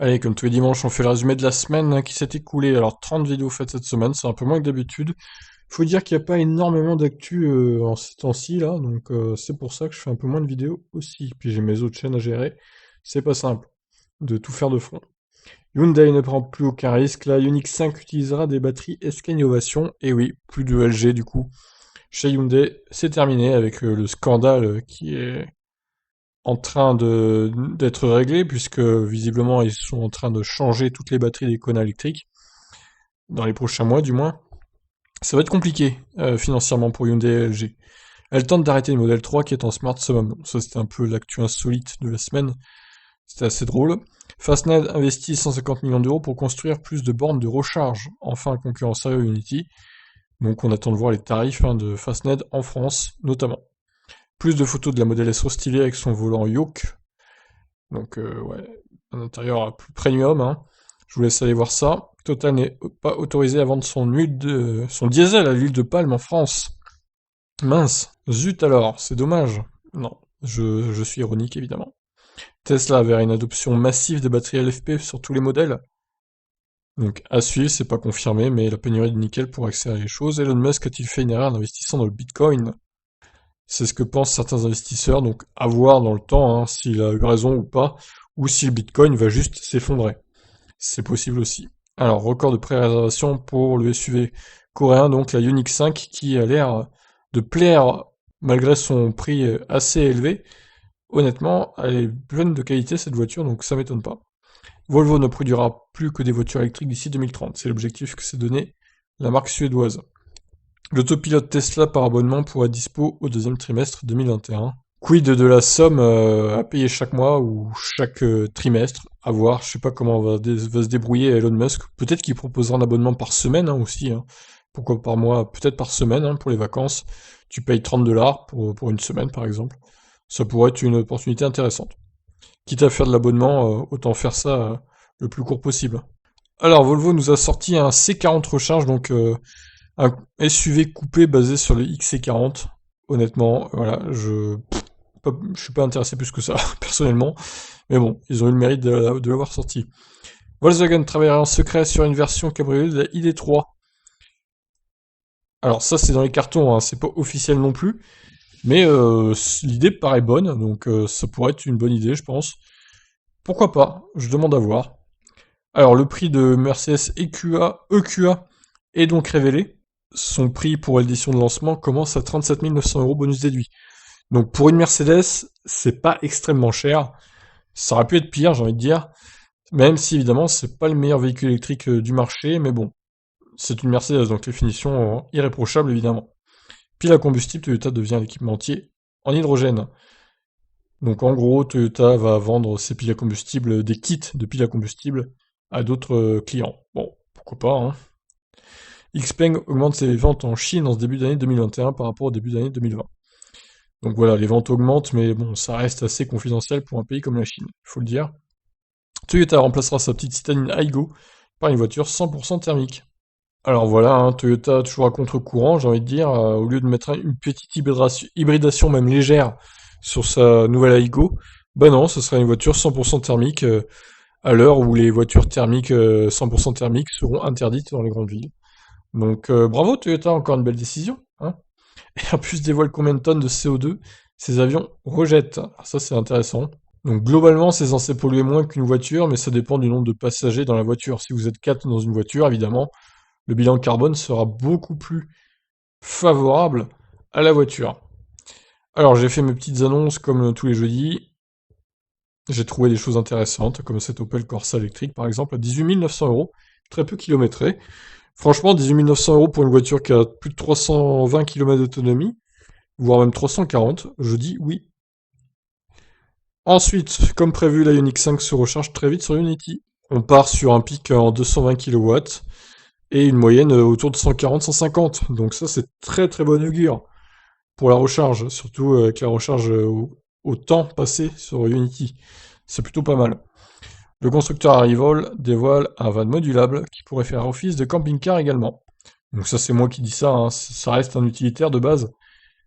Allez, comme tous les dimanches, on fait le résumé de la semaine qui s'est écoulée. Alors, 30 vidéos faites cette semaine, c'est un peu moins que d'habitude. Faut dire qu'il n'y a pas énormément d'actu en ces temps-ci, là, donc c'est pour ça que je fais un peu moins de vidéos aussi. Puis j'ai mes autres chaînes à gérer. C'est pas simple de tout faire de front. Hyundai ne prend plus aucun risque. La Ioniq 5 utilisera des batteries SK Innovation. Et oui, plus de LG du coup. Chez Hyundai, c'est terminé avec le scandale qui est en train d'être réglé, puisque visiblement ils sont en train de changer toutes les batteries des Kona électriques, dans les prochains mois du moins. Ça va être compliqué financièrement pour Hyundai et LG. Elle tente d'arrêter le modèle 3 qui est en smart summum. Bon, ça c'était un peu l'actu insolite de la semaine, c'était assez drôle. Fastned investit 150 millions d'euros pour construire plus de bornes de recharge, enfin un concurrent sérieux Unity. Donc on attend de voir les tarifs de Fastned en France notamment. Plus de photos de la Model S restylée avec son volant yoke. Donc ouais, un intérieur plus premium. Je vous laisse aller voir ça. Total n'est pas autorisé à vendre son diesel à l'huile de palme en France. Mince. Zut alors, c'est dommage. Non, je suis ironique évidemment. Tesla vers une adoption massive des batteries LFP sur tous les modèles. Donc à suivre, c'est pas confirmé, mais la pénurie de nickel pourrait accélérer les choses. Elon Musk a-t-il fait une erreur en investissant dans le Bitcoin? C'est ce que pensent certains investisseurs, donc à voir dans le temps s'il a eu raison ou pas, ou si le Bitcoin va juste s'effondrer. C'est possible aussi. Alors, record de pré-réservation pour le SUV coréen, donc la Ioniq 5, qui a l'air de plaire malgré son prix assez élevé. Honnêtement, elle est pleine de qualité cette voiture, donc ça m'étonne pas. Volvo ne produira plus que des voitures électriques d'ici 2030, c'est l'objectif que s'est donné la marque suédoise. L'autopilote Tesla par abonnement pourrait être dispo au deuxième trimestre 2021. Quid de la somme à payer chaque mois ou chaque trimestre? À voir, je sais pas comment va se débrouiller Elon Musk. Peut-être qu'il proposera un abonnement par semaine aussi. Pourquoi par mois? Peut-être par semaine pour les vacances. Tu payes 30 $ pour une semaine par exemple. Ça pourrait être une opportunité intéressante. Quitte à faire de l'abonnement, autant faire ça le plus court possible. Alors Volvo nous a sorti un C40 Recharge, donc un SUV coupé basé sur le XC40. Honnêtement, voilà, je suis pas intéressé plus que ça, personnellement. Mais bon, ils ont eu le mérite de l'avoir sorti. Volkswagen travaillera en secret sur une version cabriolet de la ID3. Alors ça, c'est dans les cartons, c'est pas officiel non plus. Mais l'idée paraît bonne, donc ça pourrait être une bonne idée, je pense. Pourquoi pas? Je demande à voir. Alors le prix de Mercedes EQA est donc révélé. Son prix pour l'édition de lancement commence à 37 900 € bonus déduit. Donc pour une Mercedes, c'est pas extrêmement cher. Ça aurait pu être pire, j'ai envie de dire. Même si évidemment c'est pas le meilleur véhicule électrique du marché, mais bon, c'est une Mercedes, donc les finitions irréprochables évidemment. Pile à combustible, Toyota devient l'équipementier en hydrogène. Donc en gros, Toyota va vendre ses piles à combustible, des kits de piles à combustible à d'autres clients. Bon, pourquoi pas. Xpeng augmente ses ventes en Chine en ce début d'année 2021 par rapport au début d'année 2020. Donc voilà, les ventes augmentent, mais bon, ça reste assez confidentiel pour un pays comme la Chine, il faut le dire. Toyota remplacera sa petite citadine Aygo par une voiture 100% thermique. Alors voilà, Toyota toujours à contre-courant, j'ai envie de dire, au lieu de mettre une petite hybridation même légère sur sa nouvelle Aygo, bah non, ce sera une voiture 100% thermique à l'heure où les voitures thermiques 100% thermiques seront interdites dans les grandes villes. Donc bravo Toyota, encore une belle décision. Et en plus dévoile combien de tonnes de CO2 ces avions rejettent. Alors ça c'est intéressant. Donc globalement c'est censé polluer moins qu'une voiture, mais ça dépend du nombre de passagers dans la voiture. Si vous êtes 4 dans une voiture, évidemment, le bilan carbone sera beaucoup plus favorable à la voiture. Alors j'ai fait mes petites annonces comme tous les jeudis. J'ai trouvé des choses intéressantes, comme cette Opel Corsa électrique par exemple, à 18 900 €, très peu kilométré. Franchement, 18 900 € pour une voiture qui a plus de 320 km d'autonomie, voire même 340, je dis oui. Ensuite, comme prévu, la Ioniq 5 se recharge très vite sur Unity. On part sur un pic en 220 kW et une moyenne autour de 140-150. Donc ça, c'est très très bon augure pour la recharge, surtout avec la recharge au temps passé sur Unity. C'est plutôt pas mal. Le constructeur Arrival dévoile un van modulable qui pourrait faire office de camping-car également. Donc ça c'est moi qui dis ça, ça reste un utilitaire de base.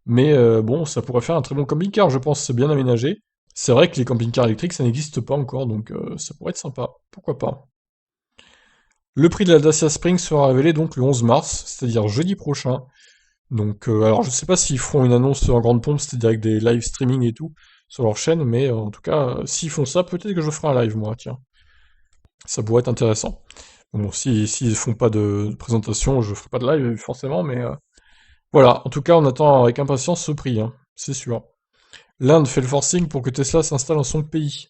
Mais bon, ça pourrait faire un très bon camping-car, je pense, c'est bien aménagé. C'est vrai que les camping-cars électriques, ça n'existe pas encore, donc ça pourrait être sympa. Pourquoi pas? Le prix de la Dacia Spring sera révélé donc le 11 mars, c'est-à-dire jeudi prochain. Donc, alors je sais pas s'ils feront une annonce en grande pompe, c'est-à-dire avec des live streaming et tout, sur leur chaîne, mais en tout cas, s'ils font ça, peut-être que je ferai un live, moi, tiens. Ça pourrait être intéressant. Bon, s'ils font pas de présentation, je ferai pas de live, forcément, mais voilà. En tout cas, on attend avec impatience ce prix, hein, c'est sûr. L'Inde fait le forcing pour que Tesla s'installe dans son pays.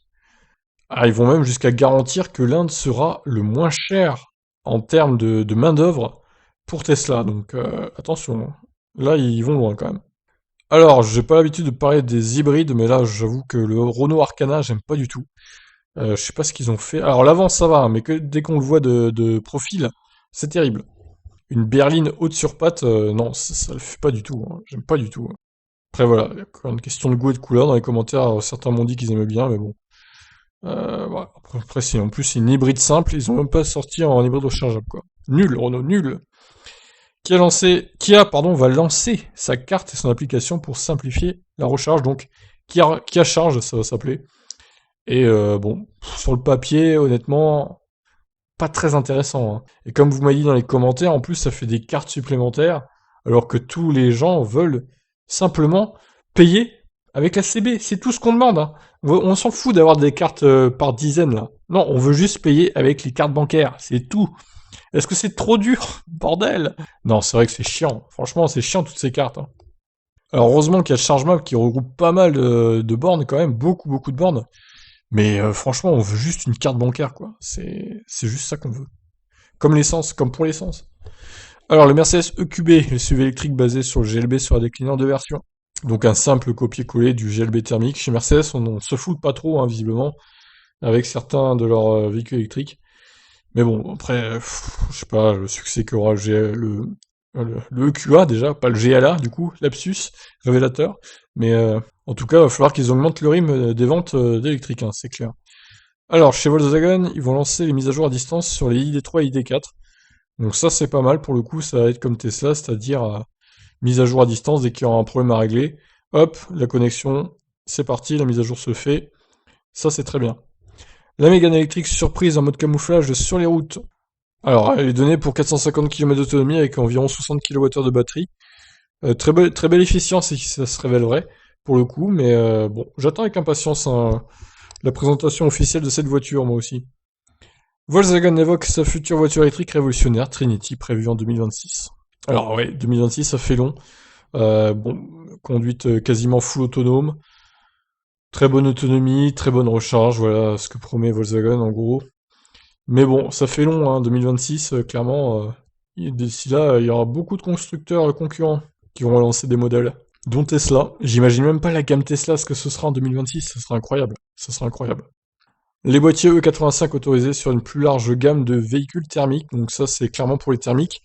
Ah, ils vont même jusqu'à garantir que l'Inde sera le moins cher en termes de main-d'œuvre pour Tesla. Donc attention, hein. Là ils vont loin quand même. Alors, j'ai pas l'habitude de parler des hybrides, mais là j'avoue que le Renault Arcana, j'aime pas du tout. Je sais pas ce qu'ils ont fait. Alors l'avant ça va, hein, mais que dès qu'on le voit de profil, c'est terrible. Une berline haute sur patte, non, ça le fait pas du tout, hein. J'aime pas du tout, hein. Après voilà, il y a encore une question de goût et de couleur dans les commentaires, certains m'ont dit qu'ils aimaient bien, mais bon. Voilà. Après, si en plus c'est une hybride simple, ils ont même pas sorti en hybride rechargeable, quoi. Nul, Renault, nul. Kia, va lancer sa carte et son application pour simplifier la recharge, donc Kia Charge, ça va s'appeler. Et bon, sur le papier, honnêtement, pas très intéressant, hein. Et comme vous m'avez dit dans les commentaires, en plus ça fait des cartes supplémentaires, alors que tous les gens veulent simplement payer avec la CB. C'est tout ce qu'on demande, hein. On s'en fout d'avoir des cartes par dizaines là. Non, on veut juste payer avec les cartes bancaires, c'est tout. Est-ce que c'est trop dur? Bordel! Non, c'est vrai que c'est chiant. Franchement, c'est chiant toutes ces cartes, hein. Alors heureusement qu'il y a ChargeMap qui regroupe pas mal de bornes quand même, beaucoup beaucoup de bornes. Mais franchement, on veut juste une carte bancaire quoi. C'est juste ça qu'on veut. Comme l'essence, comme pour l'essence. Alors, le Mercedes EQB, le SUV électrique basé sur le GLB sera décliné en deux versions. Donc un simple copier-coller du GLB thermique. Chez Mercedes, on se fout pas trop, hein, visiblement, avec certains de leurs véhicules électriques. Mais bon, après, je sais pas, le succès qu'aura le EQA déjà, pas le GLA, du coup, lapsus, révélateur. Mais en tout cas, il va falloir qu'ils augmentent le rythme des ventes d'électriques, hein, c'est clair. Alors, chez Volkswagen, ils vont lancer les mises à jour à distance sur les ID3 et ID4. Donc ça c'est pas mal pour le coup, ça va être comme Tesla, c'est-à-dire mise à jour à distance dès qu'il y aura un problème à régler. Hop, la connexion, c'est parti, la mise à jour se fait. Ça c'est très bien. La Mégane électrique surprise en mode camouflage sur les routes. Alors elle est donnée pour 450 km d'autonomie avec environ 60 kWh de batterie. Très belle efficience et ça se révèle vrai pour le coup, mais bon, j'attends avec impatience, hein, la présentation officielle de cette voiture moi aussi. Volkswagen évoque sa future voiture électrique révolutionnaire, Trinity, prévue en 2026. Alors ouais, 2026, ça fait long. Bon, conduite quasiment full autonome, très bonne autonomie, très bonne recharge, voilà ce que promet Volkswagen en gros. Mais bon, ça fait long, hein, 2026, clairement. D'ici là, il y aura beaucoup de constructeurs concurrents qui vont lancer des modèles, dont Tesla. J'imagine même pas la gamme Tesla, ce que ce sera en 2026, ça sera incroyable. Ça sera incroyable. Les boîtiers E85 autorisés sur une plus large gamme de véhicules thermiques, donc ça c'est clairement pour les thermiques.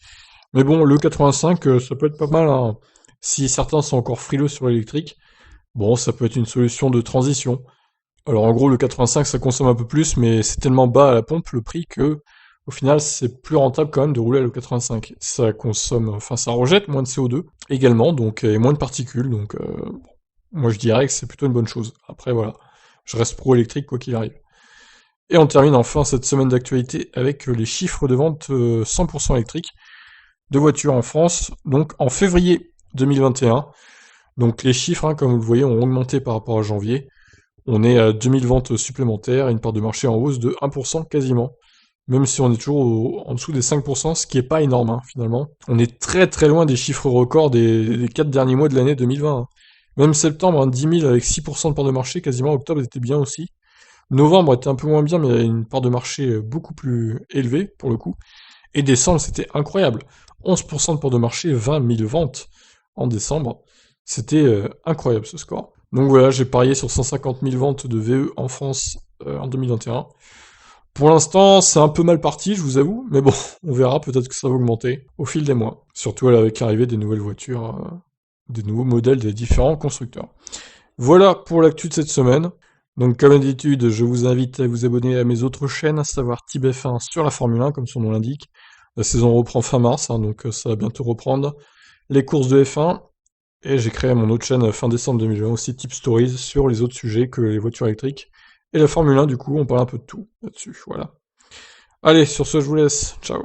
Mais bon, le 85, ça peut être pas mal, hein. Si certains sont encore frileux sur l'électrique, bon, ça peut être une solution de transition. Alors en gros, le 85, ça consomme un peu plus, mais c'est tellement bas à la pompe le prix que, au final, c'est plus rentable quand même de rouler à le 85. Ça consomme, enfin, ça rejette moins de CO2 également, donc et moins de particules, donc bon, moi je dirais que c'est plutôt une bonne chose. Après voilà, je reste pro électrique quoi qu'il arrive. Et on termine enfin cette semaine d'actualité avec les chiffres de vente 100% électriques de voitures en France, donc en février 2021. Donc les chiffres, hein, comme vous le voyez, ont augmenté par rapport à janvier. On est à 2000 ventes supplémentaires, une part de marché en hausse de 1% quasiment. Même si on est toujours en dessous des 5%, ce qui est pas énorme, hein, finalement. On est très très loin des chiffres records des 4 derniers mois de l'année 2020, hein. Même septembre, hein, 10 000 avec 6% de part de marché, quasiment octobre était bien aussi. Novembre était un peu moins bien, mais il y avait une part de marché beaucoup plus élevée, pour le coup. Et décembre, c'était incroyable. 11% de part de marché, 20 000 ventes en décembre. C'était incroyable ce score. Donc voilà, j'ai parié sur 150 000 ventes de VE en France en 2021. Pour l'instant, c'est un peu mal parti, je vous avoue, mais bon, on verra, peut-être que ça va augmenter au fil des mois. Surtout avec l'arrivée des nouvelles voitures, des nouveaux modèles des différents constructeurs. Voilà pour l'actu de cette semaine. Donc comme d'habitude, je vous invite à vous abonner à mes autres chaînes, à savoir TibF1 sur la Formule 1, comme son nom l'indique. La saison reprend fin mars, hein, donc ça va bientôt reprendre. Les courses de F1, Et j'ai créé mon autre chaîne fin décembre 2020, aussi Tip Stories, sur les autres sujets que les voitures électriques. Et la Formule 1, du coup, on parle un peu de tout là-dessus, voilà. Allez, sur ce, je vous laisse. Ciao.